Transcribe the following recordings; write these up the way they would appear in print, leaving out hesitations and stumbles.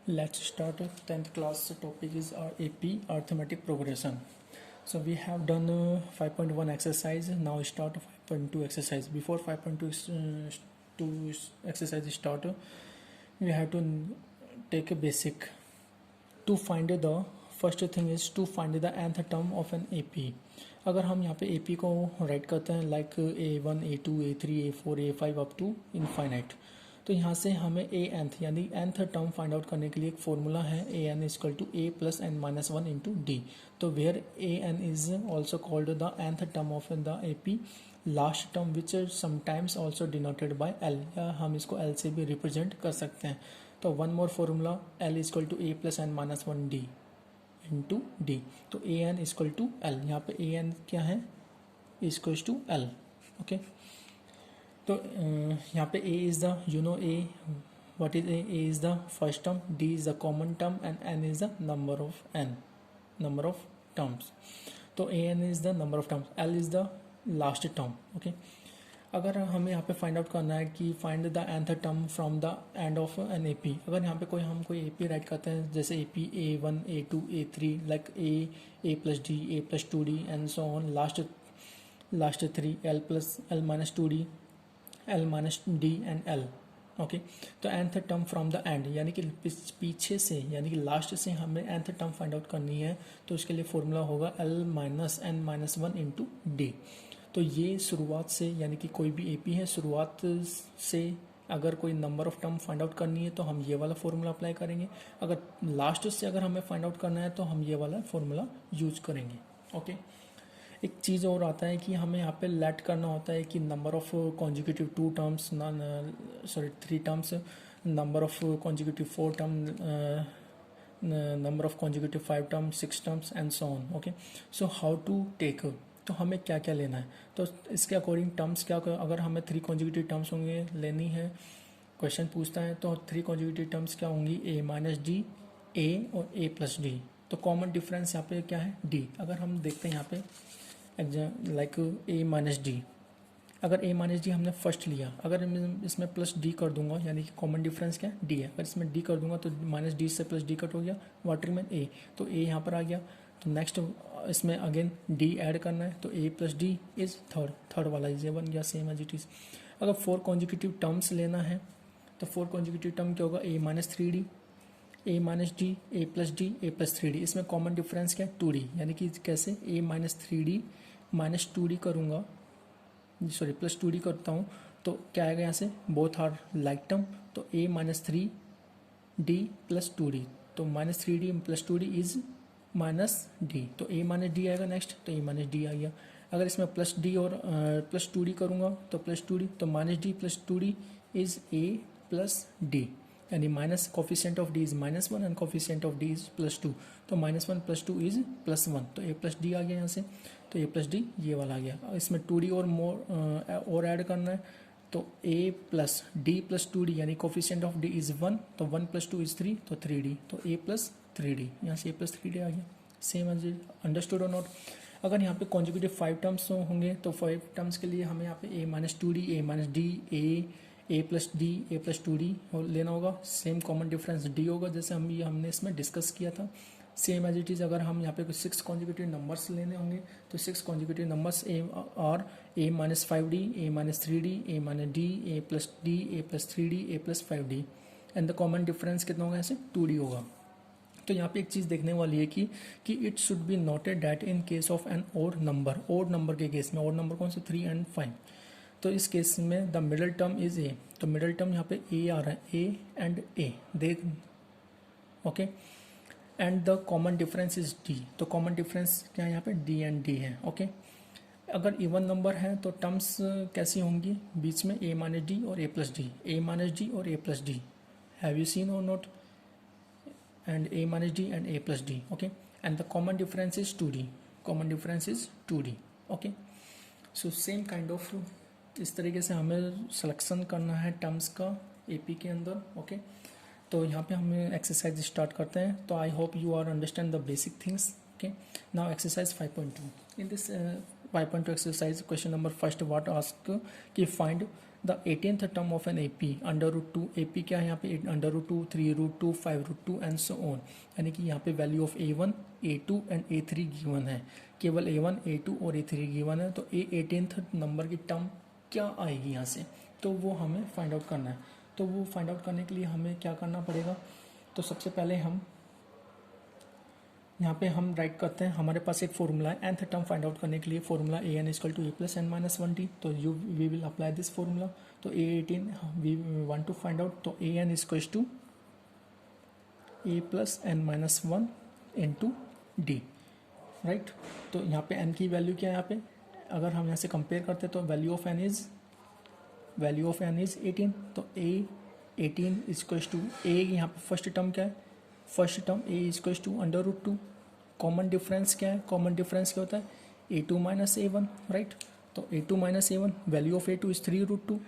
Let's start 10th class topic is our AP arithmetic progression. So we have done 5.1 exercise. Now start 5.2 exercise. Before 5.2 exercise start, we have to take a basic. To find the first thing is to find the nth term of an AP. अगर हम यहाँ पे AP को right करते हैं like A1, A2, A3, A4, A5 up to infinite, तो यहाँ से हमें ए nth यानी nth टर्म फाइंड आउट करने के लिए एक फॉर्मूला है an equal to a plus n minus one into D. तो where an is also called the nth term of the AP last term which sometimes also denoted by l, या हम इसको l से भी represent कर सकते हैं. तो one more formula l equal to a plus n minus one d into D. तो an इक्वल टू l, यहाँ पे an क्या है इक्वल टू l. ओके, तो यहाँ पे a is the a what is a is the first term, d is the common term and n is the number of terms. तो an is the number of terms, l is the last term. Okay, अगर हमें यहाँ पे find out करना है कि find the nth term from the end of an AP, अगर यहाँ पे हम कोई AP राइट करते हैं जैसे AP A1, A2, A3 like a plus D, a plus two D and so on, last three l plus L minus two D, l minus D and l. Okay, तो nth term from the and यानी कि पीछे से यानी कि last से हमें nth term find out करनी है, तो इसके लिए फॉर्मूला होगा l minus n minus one into D. तो ये शुरुआत से यानी कि कोई भी AP है शुरुआत से अगर कोई number of term find out करनी है तो हम ये वाला फॉर्मूला अप्लाई करेंगे, अगर लास्ट से अगर हमें फाइंड आउट करना है तो हम ये वाला फॉर्मूला यूज करेंगे. ओके, एक चीज़ और आता है कि हमें यहाँ पे लेट करना होता है कि number of consecutive two terms, three terms, number of consecutive four term, number of consecutive five terms, six terms and so on. Okay, so how to take, तो हमें क्या क्या लेना है, तो इसके अकॉर्डिंग टर्म्स क्या, अगर हमें थ्री कॉन्जिक्यूटिव टर्म्स होंगे लेनी है, क्वेश्चन पूछता है तो थ्री कॉन्जिक्यूटिव टर्म्स क्या होंगी, a माइनस डी, a और a प्लस डी. तो कॉमन डिफरेंस यहाँ पे क्या है d. अगर हम देखते हैं यहाँ पे लाइक a माइनस डी, अगर a माइनस डी हमने फर्स्ट लिया, अगर इसमें प्लस d कर दूंगा यानी कि कॉमन डिफरेंस क्या है d है, अगर इसमें d कर दूंगा तो माइनस डी से प्लस d कट हो गया, वाटर में a, तो a यहाँ पर आ गया. तो नेक्स्ट इसमें अगेन d ऐड करना है, तो a plus D is third वाला इज वन या सेम एज इट इज. अगर फोर कॉन्जिक्यूटिव टर्म्स लेना है तो फोर कॉन्जिक्यूटिव टर्म क्या होगा, a minus three D, a minus D, a plus D, a plus three D. इसमें common difference क्या है 2d, यानी कि कैसे a minus three D minus two d करूँगा, सॉरी प्लस टू डी करता हूँ तो क्या आएगा यहाँ से, बोथ आर लाइक टर्म, तो a minus three d plus two d, तो minus three d plus two d is minus d, तो a माइनस डी आएगा नेक्स्ट, तो a माइनस डी आ गया. अगर इसमें प्लस डी और प्लस टू डी करूँगा तो प्लस टू डी, तो minus d plus two d is a plus d, यानी minus coefficient of d is minus one and coefficient of d is plus two, तो minus one plus two is plus one, तो a plus D आ गया यहाँ से, तो a plus D ये वाला आ गया. इसमें टू डी और और ऐड करना है, तो a plus D plus two D यानी coefficient of d is one, तो one plus two is three, तो थ्री डी, तो a प्लस थ्री डी, यहाँ से a प्लस थ्री डी आ गया. सेम एज अंडरस्टूड और नॉट. अगर यहाँ पे कॉन्जिक्यूटिव फाइव टर्म्स होंगे तो फाइव टर्म्स के लिए हमें यहाँ पे a minus two D, a minus D, a plus D, a plus two D लेना होगा. सेम कॉमन डिफरेंस d होगा जैसे हमने इसमें डिस्कस किया था. सेम एज इट इज़ अगर हम यहाँ पे कुछ सिक्स कॉन्जिक्यूटिव नंबर्स लेने होंगे तो सिक्स कॉन्जिक्यूटिव नंबर्स a और a minus five D, a minus three D, a minus D, a plus D, a plus three D, a plus five D, and the common difference कितना होगा ऐसे 2d होगा. तो यहाँ पे एक चीज़ देखने वाली है कि it should be noted that in case of an odd number के केस में, ओड नंबर कौन से 3 and 5, तो इस केस में the middle term is a, तो मिडल टर्म यहाँ पे a आ रहा है, a एंड a देख. Okay, and the common difference is d, तो कॉमन डिफरेंस क्या है यहाँ पे d एंड d है. ओके, अगर इवन नंबर है तो टर्म्स कैसी होंगी, बीच में a माइनस डी और a plus D, a minus D और a plus D, have you seen और not, and a minus d and a plus d. Okay, and the common difference is 2d, common difference is 2d. Okay, so same kind of इस तरीके से हमें selection करना है terms का AP के अंदर. ओके, तो यहाँ पे हम एक्सरसाइज स्टार्ट करते हैं. तो I hope you are understand the basic things. Okay, now exercise 5.2. In this 5.2 exercise, question number first what ask कि find the 18th term of an AP √2, AP क्या है यहाँ पे √2, 3√2, 5√2 एंड सो ऑन, यानी कि यहाँ पे value of A1, A2 and A3 given है, केवल A1, A2 और A3 गिवन है। तो 18th नंबर की टर्म क्या आएगी यहाँ से, तो वो हमें फाइंड आउट करना है। तो वो फाइंड आउट करने के लिए हमें क्या करना पड़ेगा, तो सबसे पहले हम यहाँ पे हम राइट करते हैं, हमारे पास एक फॉर्मूला है nth टर्म फाइंड आउट करने के लिए, formula an equal to a plus n minus 1t। तो we will apply this formula. तो A18 we want to find out, तो an equal to a plus n minus 1 into D, right. तो यहाँ पे n की value क्या है, यहाँ पे अगर हम यहाँ से कंपेयर करते हैं तो वैल्यू ऑफ n इज 18। तो A18 इक्वल टू a, यहाँ पे फर्स्ट टर्म क्या है, first term a equal to √2। Common difference क्या है, कॉमन डिफरेंस क्या होता है A2 माइनस A1, राइट। तो A2 minus A1, value of A2 is 3√2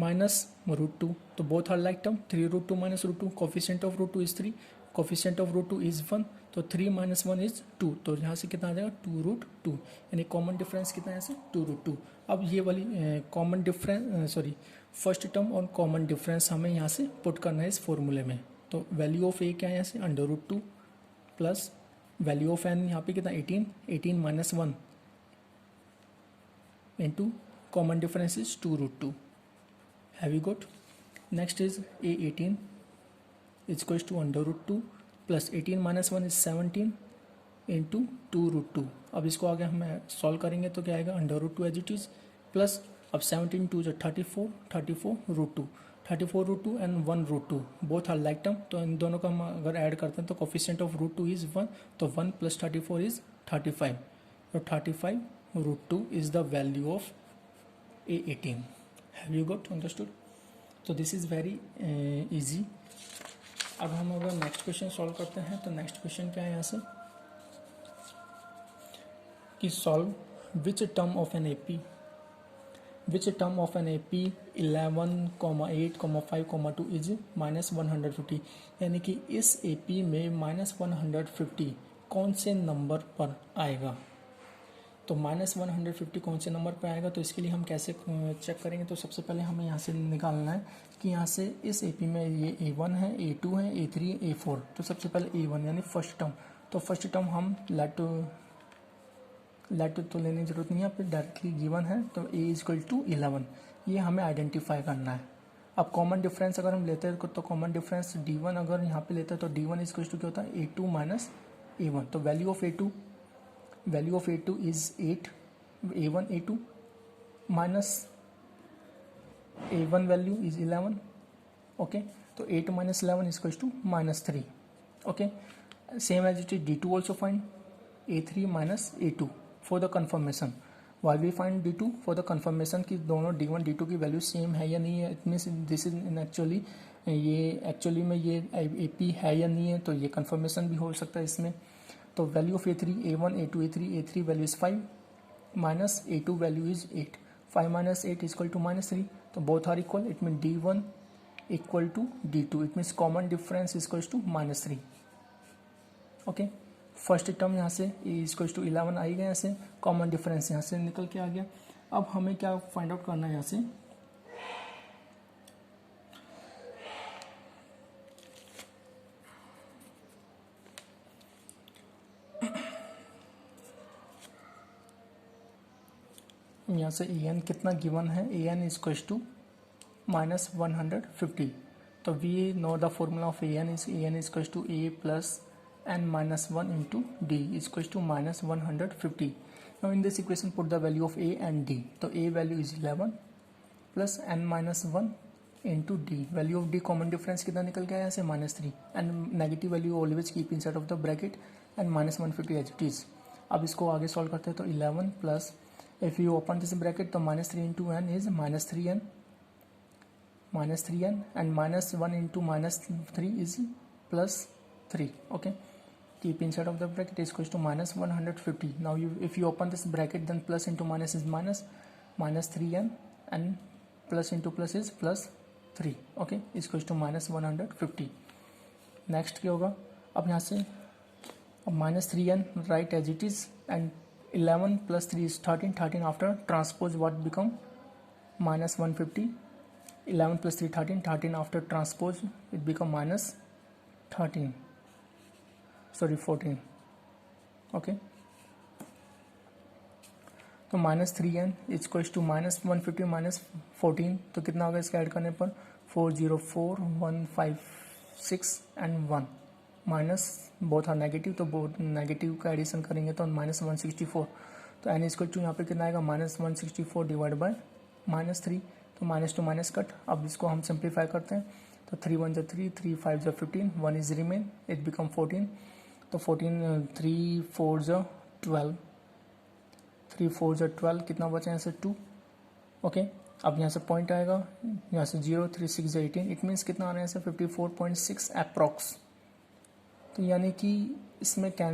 minus √2, तो both are like term, 3√2 minus √2, coefficient of √2 is 3, coefficient of √2 is 1, तो 3 minus 1 is 2, तो यहाँ से कितना आ जाएगा 2√2, यानी कॉमन डिफरेंस कितना है यहाँ से 2√2। अब ये वाली कॉमन डिफरेंस फर्स्ट टर्म और कॉमन डिफरेंस हमें यहाँ से पुट करना है इस फॉर्मूले में। तो वैल्यू ऑफ a क्या है यहाँ से √2 प्लस वैल्यू ऑफ n यहाँ पे कितना 18 minus 1 into common difference is 2√2। Have you got? Next is A18 equals to √2 plus 18 minus 1 is 17 into 2√2। अब इसको आगे हम सॉल्व करेंगे तो क्या आएगा √2 एज इट इज, प्लस अब 17 2 जो 34√2 34√2 and 1√2 both are like term, तो इन दोनों का हम अगर ऐड करते हैं तो कोफिशिएंट ऑफ √2 इज 1, तो 1 प्लस 34 इज 35, तो 35√2 is the value of A18। Have you got understood? तो दिस इज वेरी इजी। अब हम अगर नेक्स्ट क्वेश्चन सॉल्व करते हैं तो नेक्स्ट क्वेश्चन क्या है यहाँ से कि solve which term of an AP which term of an AP 11, 8, 5, 2 is -150, यानी कि इस AP में -150 कौन से नंबर पर आएगा। तो -150 कौन से नंबर पर आएगा, तो इसके लिए हम कैसे चेक करेंगे, तो सबसे पहले हमें यहाँ से निकालना है कि यहाँ से इस AP में ये A1 है, A2 है, A3, A4। तो सबसे पहले A1 यानी फर्स्ट टर्म, तो फर्स्ट टर्म हम लेट तो लेने की जरूरत नहीं है, आप डायरेक्टली गिवन है, तो a इक्वल टू 11, ये हमें आइडेंटिफाई करना है। अब कॉमन डिफरेंस अगर हम लेते हैं तो कॉमन डिफरेंस D1 अगर यहाँ पे लेते हैं तो D1 इक्वल टू क्या होता है A2 माइनस A1, तो value of A2 is 8, A1 A2 minus A1 value is 11, okay. तो 8 minus 11 equal to -3, okay. Same as it is D2 also find A3 minus A2 for the confirmation, why we find D2 for the confirmation कि दोनों D1 D2 की value same है या नहीं है। It means this is in actually में ये AP है या नहीं है, तो ये कन्फर्मेशन भी हो सकता है इसमें। तो value of A3 A1 A2 A3 value is 5 minus A2 value is 8, 5 minus 8 equal to -3, तो both are equal, it mean D1 equal to D2, it means common difference equal to -3, okay. First term यहाँ से equal to 11 आई गया, यहाँ से common difference यहाँ से निकल के आ गया। अब हमें क्या फाइंड आउट करना है यहाँ से, यहाँ से an कितना गिवन है, an इक्वल टू -150, तो we know the formula of an equal to a plus n minus 1 into d is equals to -150. Now in this equation put the value of a and d. तो a value is 11 plus n minus 1 into d. Value of d common difference कितना निकल गया यहाँ से -3, and negative value always keep inside of the bracket and -150 as it is. अब इसको आगे solve करते हैं तो 11 plus if you open this bracket तो -3 into n is -3n and -1 into -3 is +3, okay. Keep inside of the bracket is equals to -150. Now if you open this bracket then plus into minus is -3n and plus into plus is +3, okay, is equals to -150. Next क्या होगा, अब यहाँ से अब -3n right as it is and 11 + 3 is 13 after transpose what become minus 150, 11 plus 3 13, 13 after transpose it become minus 13, sorry 14, okay. तो minus 3n is equals to minus 150 minus 14, तो कितना होगा इसका ऐड करने पर 404 156 and 1 minus both are negative, तो both negative का addition करेंगे तो माइनस 164, तो एन इक्वल टू यहाँ पे कितना आएगा माइनस 164 डिवाइड बाय माइनस 3, तो माइनस टू माइनस कट। अब इसको हम सिंप्लीफाई करते हैं तो 3 1 जा 3, 3 5 जा 15, 1 इज रिमेन, इट बिकम 14, तो 14 3 4 जा 12, 3 4 जा 12, कितना बचा यहाँ से 2, ओके। अब यहाँ से पॉइंट आएगा, यहाँ से 0 3 6 जा 18, इट मीन्स कितना आ रहा है यहाँ से 54.6 अप्रॉक्स। तो यानी कि इसमें क्या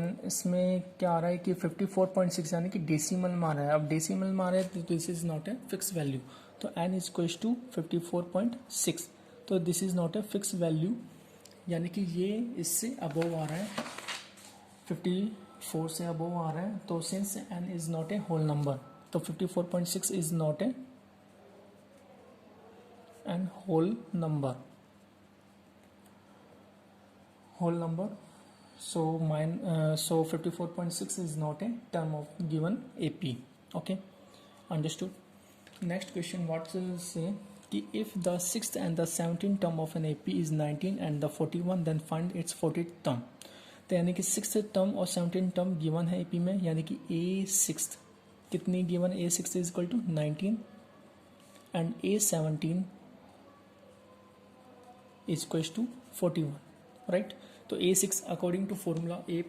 आ रहा है कि 54.6 यानी कि डेसिमल में आ रहा है। अब डेसिमल में आ रहा है तो this is not a fix value, तो n इज इक्वल्स टू 54.6, तो this is not a fix value, यानी कि ये इससे अबोव आ रहा है, 54 से अबोव आ रहा है, तो since n is not a whole number, तो 54.6 is not a an whole number, so 54.6 is not a term of given AP, okay, understood. Next question, what will say कि if the 6th and the 17th term of an AP is 19 and the 41, then find its 40th term। तो यानी कि 6th term और 17th term given है AP में, यानी कि A6 कितनी given, A6 is equal to 19 and A17 is equal to 41, right. तो A6 according to formula a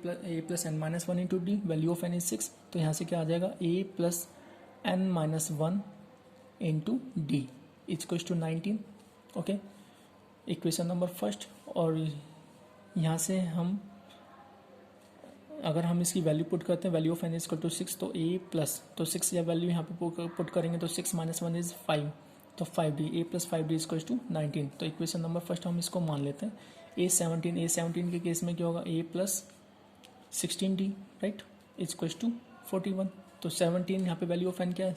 plus n minus 1 into d, value of n is 6, तो यहाँ से क्या आ जाएगा a plus n minus 1 into d is equal to 19, okay, equation number first. और यहाँ से हम अगर हम इसकी वैल्यू पुट करते हैं, value of n is equal to 6, तो a प्लस, तो 6 या वैल्यू यहाँ पे पुट करेंगे तो 6 माइनस 1 इज 5, तो 5d, a प्लस 5d इज इक्वल टू 19, तो इक्वेशन नंबर फर्स्ट हम इसको मान लेते हैं। A17 के केस में क्या होगा, a प्लस 16d, right, is equal to 41, तो 17 यहाँ पे वैल्यू ऑफ n क्या है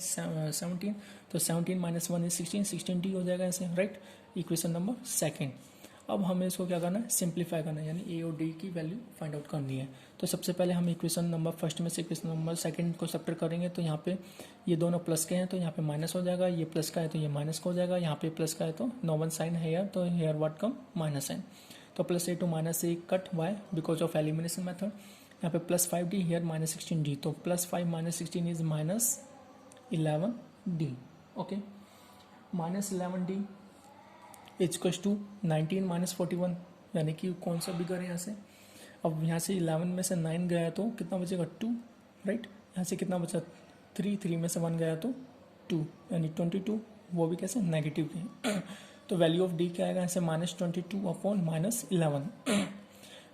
17, तो 17 माइनस 1 इज 16, 16d हो जाएगा ऐसे, राइट, इक्वेशन नंबर सेकेंड। अब हमें इसको क्या करना है, सिंप्लीफाई करना है, यानी a और d की वैल्यू फाइंड आउट करनी है। तो सबसे पहले हम इक्वेशन नंबर फर्स्ट में से इक्वेशन नंबर सेकंड को सब्ट्रैक्ट करेंगे, तो यहाँ पे ये दोनों प्लस के हैं तो यहाँ पे माइनस हो जाएगा, ये प्लस का है तो ये माइनस का हो जाएगा, यहाँ पे प्लस का है तो नॉर्मल साइन है यार, तो here what come minus sign, तो plus a two minus a cut Y because of elimination method, यहाँ पे plus 5d here minus 16d, तो plus 5 minus 16 is minus 11d, okay, minus 11d is equal to 19 minus 41, यानी कि कौन सा बिगर है यहाँ से। अब यहाँ से 11 में से 9 गया तो कितना बचेगा 2, राइट, यहाँ से कितना बचा 3 में से 1 गया तो 2, यानी 22, वो भी कैसे नेगेटिव के तो वैल्यू ऑफ डी क्या आएगा यहाँ से minus 22 upon minus 11,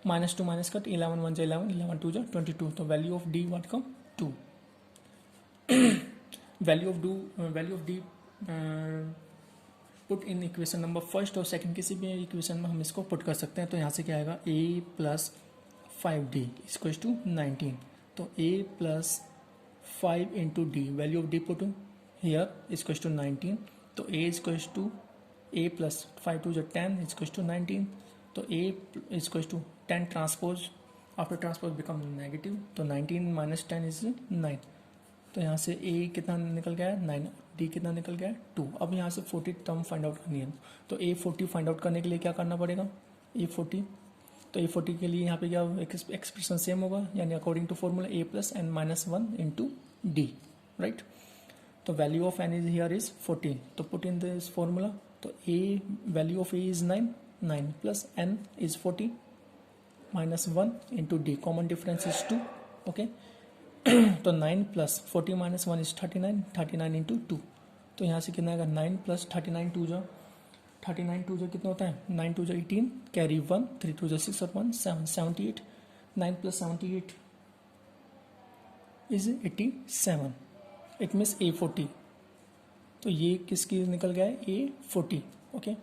minus two minus cut 11 1 जा 11, 11 2 जा 22, तो value of D what come 2, value of d put in equation number first और सेकंड, किसी भी इक्वेशन में हम इसको पुट कर सकते हैं। तो यहाँ से क्या आएगा a प्लस 5d इक्वल टू 19, तो a plus 5 into d, value of d put here equal to 19, तो a equal to a plus 5 two जो 10 इक्वल टू 19, तो a equal to 10 transpose, after transpose become negative, तो 19 minus 10 is 9, तो यहाँ से a कितना निकल गया है 9, d कितना निकल गया है 2। अब यहाँ से 40 टर्म फाइंड आउट करनी है, तो a40 फाइंड आउट करने के लिए क्या करना पड़ेगा a40, तो a40 के लिए यहाँ पे क्या एक्सप्रेशन सेम होगा, यानी according to formula a plus n minus 1 into D, right, तो value of n is here is 40, तो पुट इन दिस फॉर्मूला, तो a value of a is 9 plus n is 40 minus 1 into D, common difference is 2, okay, तो 9 plus 40 minus 1 is 39, 39 into 2, तो यहाँ से कितना आएगा 9 plus 39 2 जो 39 2 जो कितना होता है 9 2 जो 18, कैरी 1, 3 2 जो 6 और 1 7, 78, 9 plus 78 is 87, it means a40, तो ये किसकी निकल गया है a40, ओके,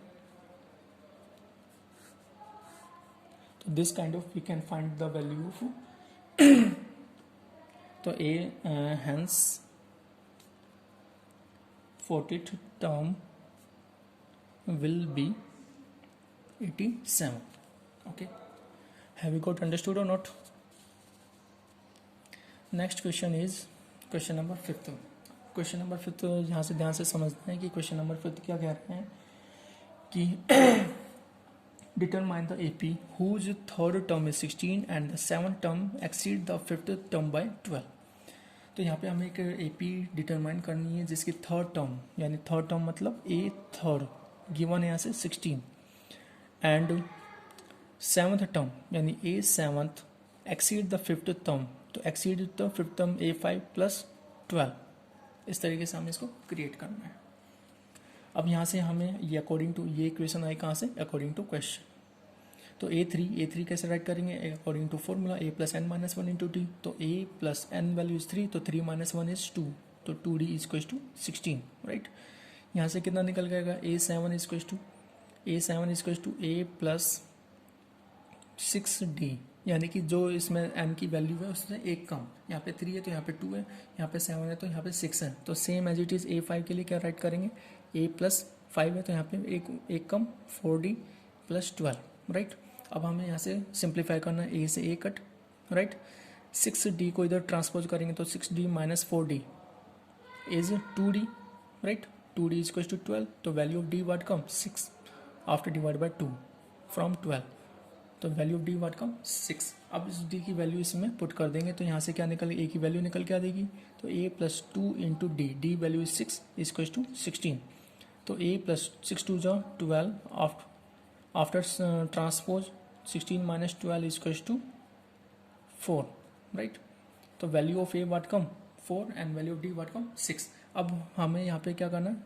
तो this kind of we can find the value of तो a hence 40th term will be 87. Okay, have you got understood or not? Next question is question number 5. Question number 5 यहाँ से ध्यान से समझते हैं कि question number 5 क्या कह रहे हैं कि determine the AP whose third term is 16 and the seventh term exceed the fifth term by 12. तो यहाँ पे हमें एक AP डिटरमाइन करनी है जिसकी थर्ड टर्म, यानी थर्ड टर्म मतलब A थर्ड गिवन है यहाँ से 16 एंड सेवन्थ टर्म यानी A seventh exceed the fifth term, तो exceed the fifth term A5 plus 12. इस तरीके से हमें इसको क्रिएट करना है. अब यहाँ से हमें ये अकॉर्डिंग टू ये इक्वेशन आई कहाँ से, अकॉर्डिंग टू क्वेश्चन. तो A3 कैसे राइट करेंगे, according to formula A plus n minus 1 into D. तो A plus n value is 3, तो 3 माइनस 1 इज 2, तो 2D is equal to 16. Right, यहाँ से कितना निकल जाएगा, A7 is equal to A plus 6D, यानी कि जो इसमें n की वैल्यू है उससे एक कम. यहाँ पे 3 है तो यहाँ पे 2 है, यहाँ पे 7 है तो यहाँ पे 6 है. तो same as it is A5 के लिए क्या राइट करेंगे, A प्लस 5 है तो यहाँ पे एक कम 4D प्लस 12. राइट, अब हमें यहाँ से सिंप्लीफाई करना है, A से A कट. राइट, 6D को इधर ट्रांसपोज करेंगे तो 6D minus 4D is 2D. Right, 2D is equal to 12, तो value of D what come 6 after divide by 2 from 12, तो value of D what come 6. अब इस D की वैल्यू इसमें पुट कर देंगे तो यहाँ से क्या निकल, A की वैल्यू निकल के आ देगी. तो A plus 2 into D value is 6 is equal to 16. तो A प्लस 6 2 जा 12 after transpose 16 minus 12 is equal to 4. Right, तो value of A what come 4 and value of D what come 6. अब हमें यहाँ पे क्या करना है,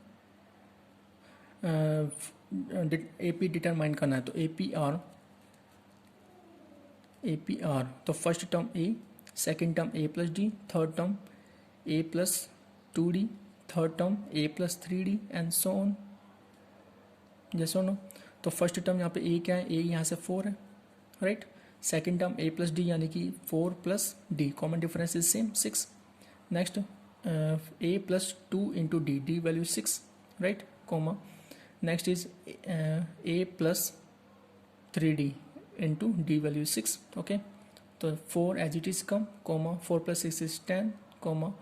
AP डिटरमाइन करना है. तो APR, तो first term A, second term A plus D, third term A plus 2D, third term A plus 3D and so on. जैसे नो, तो फर्स्ट टर्म यहाँ पे A क्या है, A यहाँ से 4 है. Right, second term A plus D यानी कि 4 plus D, common difference is same 6. Next A plus 2 into D value 6. Right, comma next is A plus 3D into D value 6. Okay, तो 4 as it is come, comma 4 plus 6 is 10, comma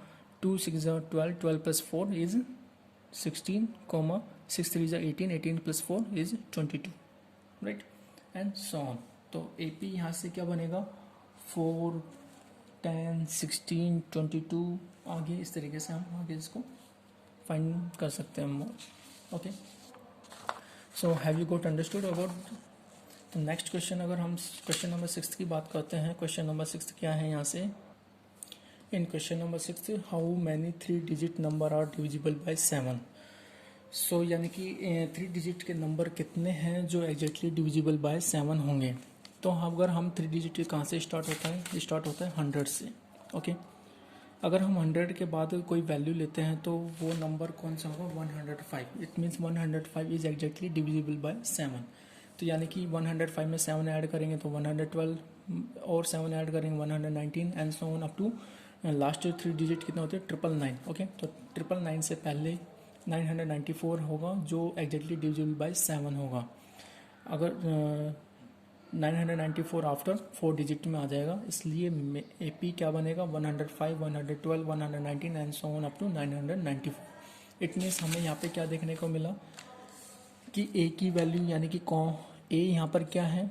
2 6 12, 12 plus 4 is 16, comma 6 3 18, 18 plus 4 is 22. Right, and so on. तो AP यहाँ से क्या बनेगा, 4 10 16 22, आगे इस तरीके से हम आगे इसको फाइंड कर सकते हैं हम. Okay, so have you got understood about. तो नेक्स्ट क्वेश्चन, अगर हम क्वेश्चन नंबर 6 की बात करते हैं, क्वेश्चन नंबर 6 क्या है यहाँ से, in question number 6 how many 3 digit number are divisible by 7. So यानी कि 3 डिजिट के नंबर कितने हैं जो एग्जैक्टली डिविजिबल बाय 7 होंगे. तो अगर हम 3 डिजिट कहाँ से स्टार्ट होता है 100 से. ओके, अगर हम 100 के बाद कोई वैल्यू लेते हैं तो वो नंबर कौन सा होगा, 105. It means 105 is exactly divisible by 7. तो यानी कि 105 में 7 ऐड करेंगे तो 112 और 7 ऐड करेंगे 119 and so on up to last 3 digit कितना होते हैं 999. ओके, तो 999 से पहले 994 होगा जो एग्जैक्टली डिविजिबल बाय 7 होगा. अगर 994 आफ्टर 4 डिजिट में आ जाएगा, इसलिए AP क्या बनेगा 105 112 119 and so on up to 994. It means हमें यहाँ पे क्या देखने को मिला कि A की वैल्यू यानी कि A यहाँ पर क्या है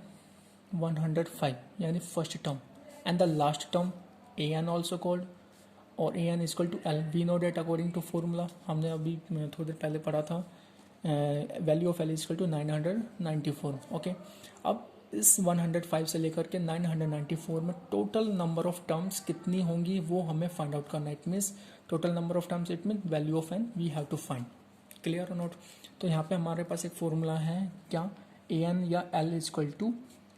105 यानी first term and the last term AN also called, और AN is equal to L. We know that according to formula, हमने अभी थोड़ी देर पहले पढ़ा था, value of L is equal to 994. Okay, अब इस 105 से लेकर के 994 में टोटल नंबर ऑफ टर्म्स कितनी होंगी वो हमें फाइंड आउट करना है. It means total number of terms, it mean value of N we have to find. Clear और नोट. तो यहाँ पे हमारे पास एक फॉर्मूला है क्या, AN या L is equal to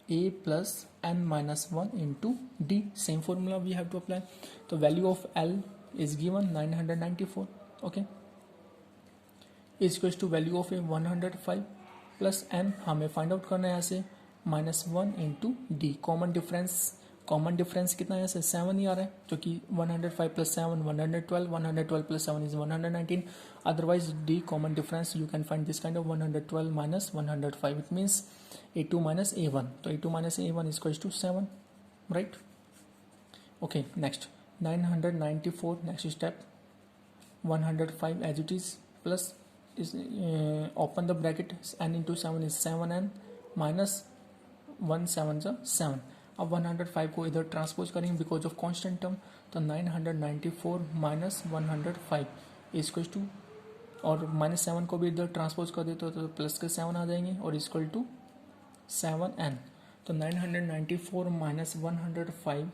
A plus N minus 1 into D. Same formula we have to apply. तो value of L is given 994. Okay, is equal to value of 105 plus N हमें find out करना है यहाँ से -1 into D. Common difference common difference कितना है, ऐसे 7 ही आ रहा है, जो कि 105 plus 7 112, 112 plus 7 is 119. Otherwise d common difference you can find this kind of 112 minus 105. It means A2 minus A1. तो A2 minus A1 is equals to 7, right. Okay, next 994. Next step 105 as it is plus is open the bracket, n into 7 is 7n minus 1 7 is 7. अब 105 को इधर transpose करेंगे because of constant term, तो 994 minus 105 equal to, और minus 7 को भी इधर transpose कर देते तो प्लस के 7 आ जाएंगे और इक्वल टू 7n. तो 994 माइनस 105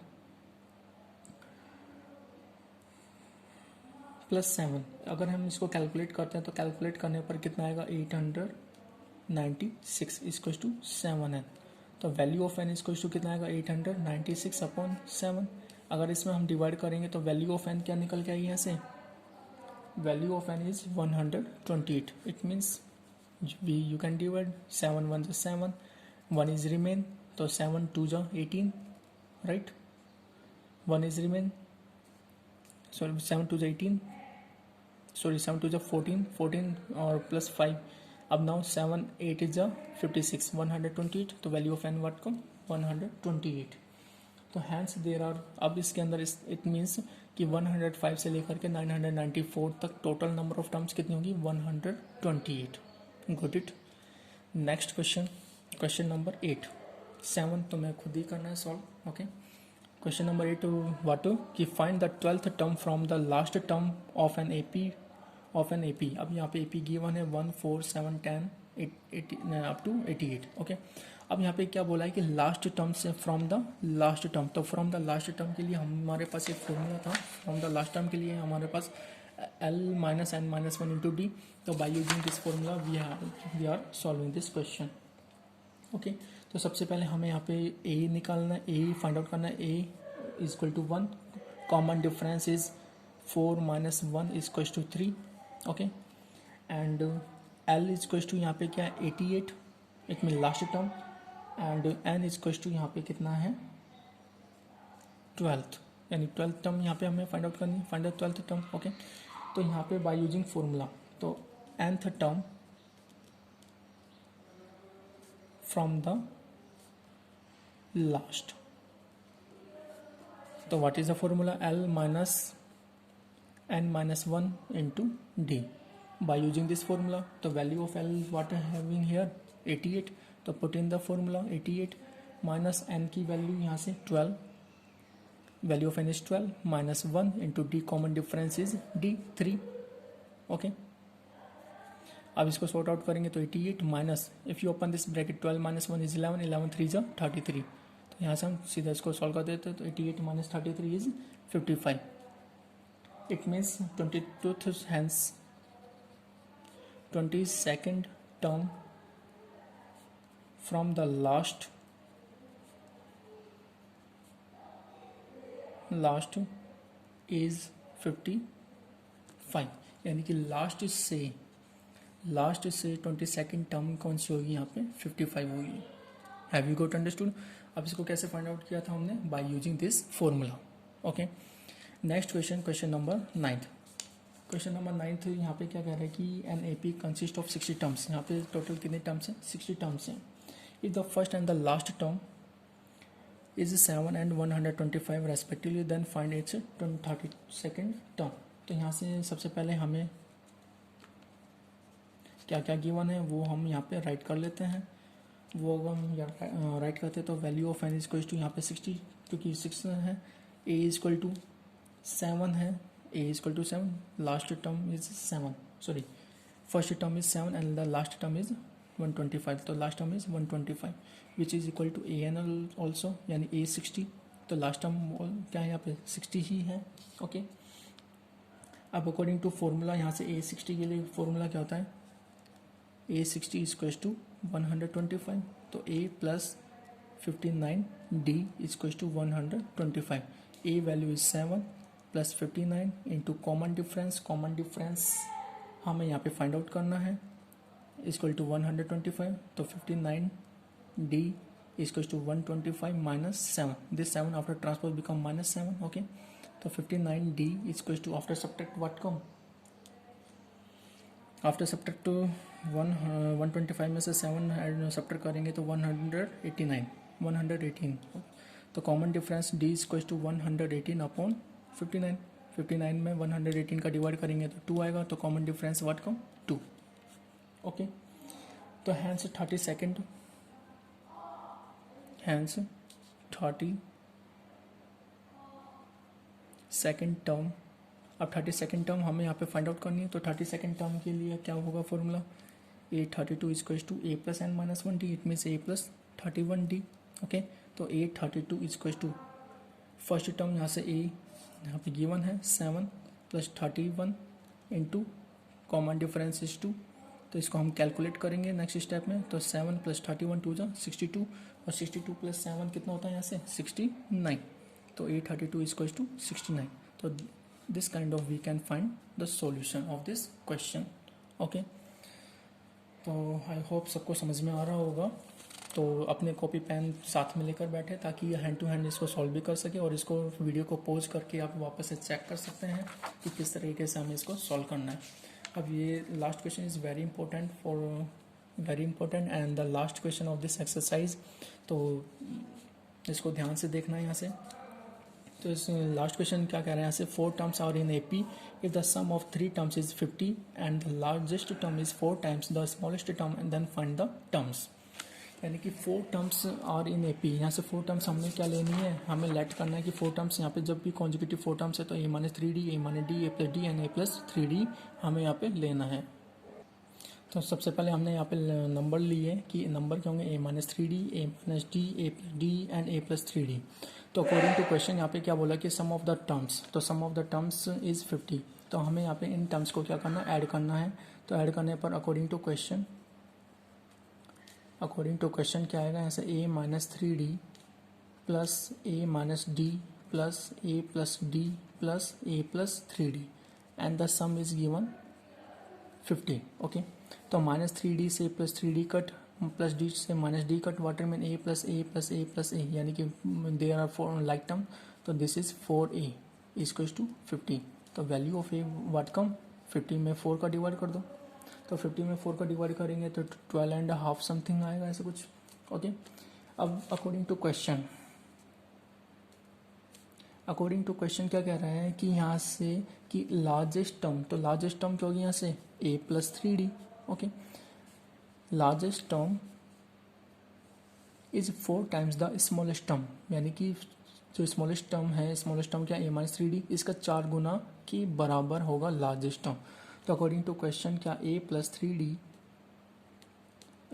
प्लस 7, अगर हम इसको कैलकुलेट करते हैं तो कैलकुलेट करने पर कितना आएगा, 896 इक्वल टू 7n. तो value of n equal to कितना आएगा, 896 अपॉन 7. अगर इसमें हम डिवाइड करेंगे तो वैल्यू ऑफ n क्या निकल के आएगी यहाँ से, value of n is 128. It means you can divide 7 1 7, 1 is remain, तो 7 2 18, right. 1 is remain, sorry 7 2 18, sorry 7 2 14, 14 और प्लस 5. अब नाउ 7 8 इज 56, 128. तो वैल्यू ऑफ n व्हाट को 128. तो हैंस देयर आर, अब इसके अंदर इट मीन्स कि 105 से लेकर के 994 तक टोटल नंबर ऑफ टर्म्स कितनी होगी, 128. Good it. Next question, question number 8. 7 तो मैं खुद ही करना है solve. Okay, question number 8 what कि find the 12th term from the last term of an AP. अब यहाँ पे AP गिवन है 1 4 7 10 अप टू 88. ओके, अब यहाँ पे क्या बोला है कि लास्ट टर्म से फ्रॉम द लास्ट टर्म. तो फ्रॉम द लास्ट टर्म के लिए हमारे पास एक फॉर्मूला था. फ्रॉम द लास्ट टर्म के लिए हमारे पास L minus n minus 1 into D. तो by using this formula we are solving this question. Okay, तो सबसे पहले हमें यहाँ पे a निकालना है, a फाइंड आउट करना है. a is equal to 1, common difference is 4 minus 1 is equal to 3. Okay, and l is equal to यहाँ पे क्या है 88, it mean last term. And n is equal to यहाँ पे कितना है 12th, यानी 12th टर्म यहाँ पे हमें फाइंड आउट करनी है, find out 12th term. Okay, तो यहाँ पे बाय यूजिंग फॉर्मूला, तो nth term from the last. तो what is the formula, L minus n minus 1 into D. By using this formula, तो value of L what having here 88. तो put in the formula 88 minus n की value यहाँ से 12, value of n is 12 minus 1 into D, common difference is d 3. Okay, अब इसको sort out करेंगे तो 88 minus, if you open this bracket 12 minus 1 is 11, 11 3 जा 33. तो यहाँ से हम सीधा इसको सॉल्व कर देते हैं. तो 88 minus 33 is 55. It means 22th hence 22nd term from the last is 55. यानी कि लास्ट से 22nd टर्म कौन सी होगी यहाँ पे 55 होगी. Have you got understood. अब इसको कैसे फाइंड आउट किया था हमने, by using this formula. Okay, next question, question number 9. Question number 9 यहाँ पे क्या कह रहा है कि an AP consist of 60 terms. यहाँ पे टोटल कितने टर्म्स हैं, 60 टर्म्स हैं. If the first and the last term is 7 and 125 respectively, then find its 32nd term. तो यहाँ से सबसे पहले हमें क्या क्या गिवन है वो हम यहाँ पे राइट कर लेते हैं. वो अगर हम राइट करते हैं तो value of n is equal to यहाँ पे 60, क्योंकि 6 है. a इज इक्वल टू 7 है, a is equal to 7, last term is 7, sorry first term is 7 and the last term is 125. तो last term is 125 which is equal to an also, यानी a 60. तो last term क्या है यहाँ पे 60 ही है. Okay, अब अकॉर्डिंग टू फॉर्मूला यहाँ से a 60 के लिए फॉर्मूला क्या होता है, a 60 इज इक्वल टू 125. तो a plus 59 d is equal to 125. a value is 7 plus 59 into common difference हमें यहाँ पे फाइंड आउट करना है इक्वल टू 125. तो 59 d equal to 125 minus 7. This 7 after transpose become minus 7. Okay, तो 59D equal to after subtract what come, after subtract 125 में से 7 subtract करेंगे तो 118. तो common difference D equal to 118 upon 59. 59 में 118 का डिवाइड करेंगे तो 2 आएगा. तो common difference what come 2. Okay, तो hence 32nd, hence 32nd term. अब 32nd टर्म हमें यहाँ पे फाइंड आउट करनी है. तो 32nd टर्म के लिए क्या होगा formula, A32 equal to A plus n minus 1D. It means A plus 31D. Okay, तो A32 equal to first term यहाँ से A यहाँ पे गिवन है 7 plus 31 into common difference is 2. तो इसको हम कैलकुलेट करेंगे नेक्स्ट स्टेप में. तो 7 प्लस 31 2 जा 62 और 62 प्लस 7 कितना होता है यहाँ से 69. तो A32 इक्वल टू 69. तो this kind of we can find the solution of this question. okay, तो आई होप सबको समझ में आ रहा होगा. तो अपने कॉपी पेन साथ में लेकर बैठे ताकि हैंड टू हैंड इसको सॉल्व भी कर सके और इसको वीडियो को पॉज करके आप वापस से चेक कर सकते हैं कि किस तरीके से हमें इसको सॉल्व करना है. अब ये last question is very important and the last question of this exercise. तो इसको ध्यान से देखना है यहाँ से. तो इस लास्ट क्वेश्चन क्या कह रहे हैं यहाँ से, 4 terms are in AP if the sum of 3 terms is 50 and the largest term is 4 times the smallest term and then find the terms. यानी कि 4 टर्म्स आर इन AP. यहाँ से 4 टर्म्स हमने क्या लेनी है, हमें लेट करना है कि 4 टर्म्स यहाँ पे जब भी कॉन्जिक्यूटिव 4 टर्म्स है तो A minus 3D, A minus D, A plus D and A plus 3D हमें यहाँ पे लेना है. तो सबसे पहले हमने यहाँ पे नंबर लिए कि नंबर क्या होंगे, A minus 3D, A minus D, A plus D and A plus 3D. तो अकॉर्डिंग टू क्वेश्चन यहाँ पे क्या बोला कि सम ऑफ द टर्म्स, तो सम ऑफ द टर्म्स इज 50. तो हमें यहाँ पे इन टर्म्स को क्या करना है, ऐड करना है. तो ऐड करने पर अकॉर्डिंग टू क्वेश्चन क्या आएगा यहाँ से, A minus 3D plus A minus D plus A plus D plus A plus 3D and the sum is given 50. Okay, तो माइनस 3D से plus 3D cut plus D से minus D cut वाटर में A plus A plus A plus A यानी कि there are 4 like term. तो this is 4A equals to 50. तो value of A what come 50 में 4 का डिवाइड कर दो. तो 50 में 4 का डिवाइड करेंगे तो 12.5 समथिंग आएगा ऐसे कुछ. ओके, अब अकॉर्डिंग टू क्वेश्चन क्या कह रहा है कि यहाँ से कि लार्जेस्ट टर्म, तो लार्जेस्ट टर्म क्या होगी यहाँ से A plus 3D. Okay, largest term is 4 times the smallest term. यानी कि जो स्मॉलेस्ट टर्म है, स्मॉलेस्ट टर्म क्या A माइनस 3D, इसका 4 गुना के बराबर होगा लार्जेस्ट टर्म. तो अकॉर्डिंग टू क्वेश्चन क्या A plus 3D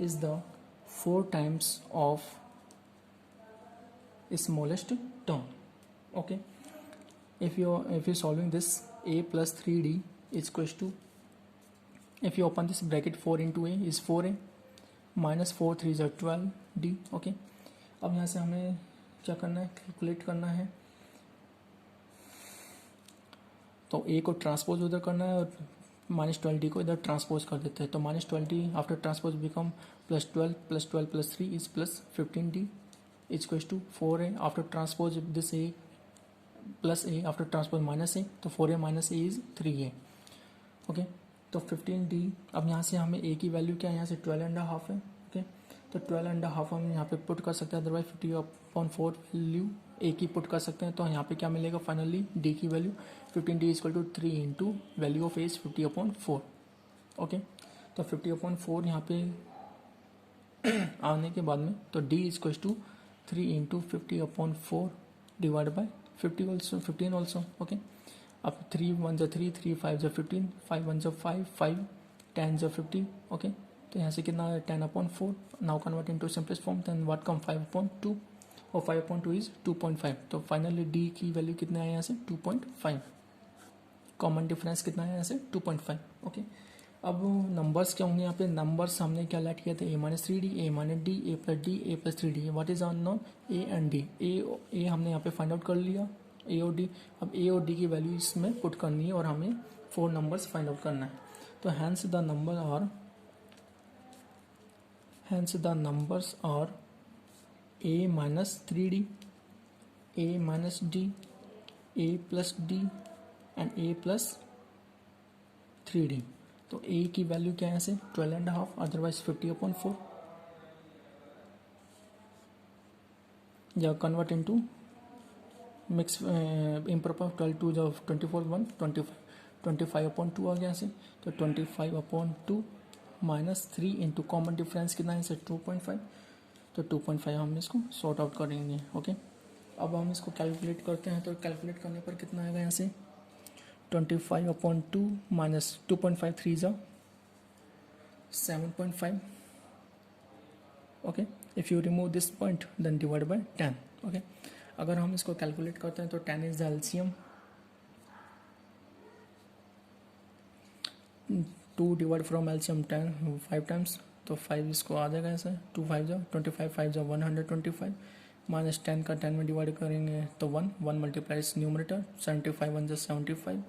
is the 4 times of smallest term. Okay, if you solving this A plus 3D is equals to, if you open this bracket 4 into A is 4A minus 4 3 is 12D. Okay, अब यहाँ से हमें क्या करना है, calculate करना है. तो A को ट्रांसपोज उधर करना है और माइनस 12D को इधर ट्रांसपोज कर देते हैं. तो minus 12D after transpose become plus 12 plus 3 is plus 15D is equals to 4A after transpose this A plus A after transpose minus A. तो 4A minus A is 3A. Okay, तो 15D. अब यहाँ से हमें A की value क्या है, यहाँ से 12.5 है. ओके, तो 12.5 हम यहाँ पे पुट कर सकते हैं, अदरवाइज 50/4 वैल्यू A की पुट कर सकते हैं. तो यहाँ पे क्या मिलेगा फाइनली D की value 15D equal to 3 into value of A is 50/4. Okay, तो 50/4 यहाँ पे आने के बाद में तो D equal to 3 into 50/4 divide by 15 also. Okay, अब 3 1 जा 3 3 5 जा 15 5 1 जा 5 5 10 जा 50. ओके, तो यहाँ से कितना है 10/4. Now convert into simplest form, then what come 5/2 और 5/2 इज 2.5. तो फाइनली D की वैल्यू कितना है यहाँ से 2.5. कॉमन डिफरेंस कितना है यहाँ से 2.5. ओके, अब नंबर्स क्या होंगे यहाँ पे, नंबर्स हमने क्या लेट किया था A minus 3D, A minus D, A plus D, A plus 3D. What is unknown A and D. A हमने यहाँ पे फाइंड आउट कर लिया, A और D. अब A और D की वैल्यू इसमें पुट करनी है और हमें 4 नंबर्स फाइंड आउट करना है. तो hence the numbers are a minus 3d, a minus d, a plus d and a plus 3d। तो a की वैल्यू क्या है ऐसे 12.5, अदरवाइज 50/4, या convert into mix improper 12 two जो 24 1 25/2 आ गया ऐसे। तो 25/2 माइनस 3 इंटू कॉमन डिफरेंस कितना है इसे 2.5। तो 2.5 हम इसको सॉर्ट आउट करेंगे। ओके, अब हम इसको कैलकुलेट करते हैं। तो कैलकुलेट करने पर कितना आएगा यहाँ से 25/2 माइनस 2.5 3 जा 7.5। Okay, if you remove this point then divide by 10। Okay, अगर हम इसको कैलकुलेट करते हैं तो 10 is the LCM, 2 divide from LCM 10 5 times, तो 5 इसको आ जाएगा ऐसे 2 5 जा 25 5 जा 125 माइनस 10 का 10 में डिवाइड करेंगे तो 1 मल्टीप्लाइज न्यूमरेटर 75 1 जा 75।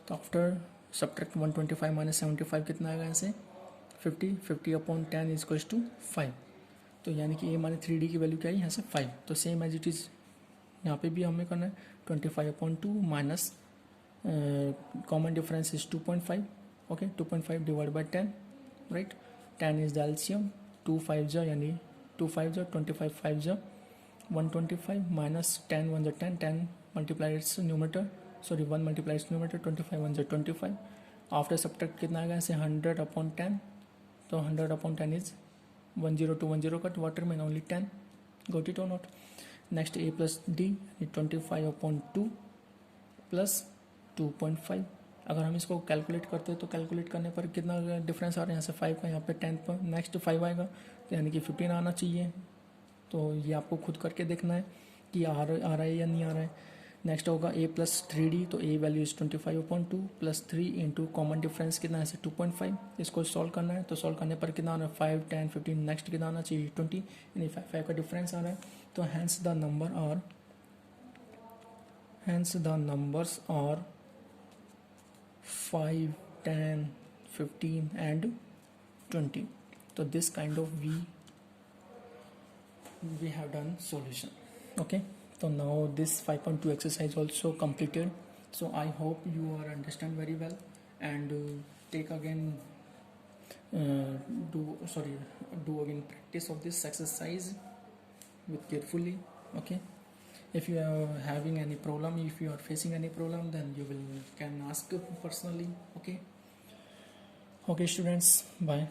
तो आफ्टर सब्ट्रैक्ट 125 माइनस 75 कितना आएगा ऐसे 50 50/10 इज इक्वल्स टू 5। तो यानी कि a माइनस 3d की वैल्यू क्या है यहाँ से 5। तो सेम एज इट इज़ यहाँ पे भी हमें करना है 25/2 minus common difference is 2.5। Okay, 2.5 divide by 10, right. 10 is the LCM, 2 5 जा यानी 2 5 जा 25 5 जा 125 माइनस 10 1 जा 10 10 मल्टीप्लाइड्स न्यूमरेटर, सॉरी 1 मल्टीप्लाइड्स न्यूमरेटर 25 1 जा 25। आफ्टर सब्ट्रैक्ट कितना आएगा ऐसे 100/10। तो 100/10 इज 10 to 10 कट वाटर में ओनली 10, गोट इट और not. Next a plus D 25/2 plus 2.5। अगर हम इसको कैलकुलेट करते हैं तो कैलकुलेट करने पर कितना डिफरेंस आ रहा है यहाँ से 5 का, यहाँ पे 10 पर नेक्स्ट 5 आएगा, तो यानी कि 15 आना चाहिए। तो ये आपको खुद करके देखना है कि आ रहा है या नहीं आ रहा है। नेक्स्ट होगा a प्लस 3d, तो a value is 25/2 plus 3 into common difference कितना है 2.5। इसको सॉल्व करना है, तो सॉल्व करने पर कितना आना है 5 10 15, नेक्स्ट कितना आना चाहिए 20, यानी 5 का डिफरेंस आ रहा है। तो hence the numbers are 5 10 15 and 20। तो this kind of we have done solution। okay, so now this 5.2 exercise also completed, so I hope you are understand very well, and take again do again practice of this exercise with carefully। okay, if you are having any problem, if you are facing any problem, then you can ask personally। okay students, bye।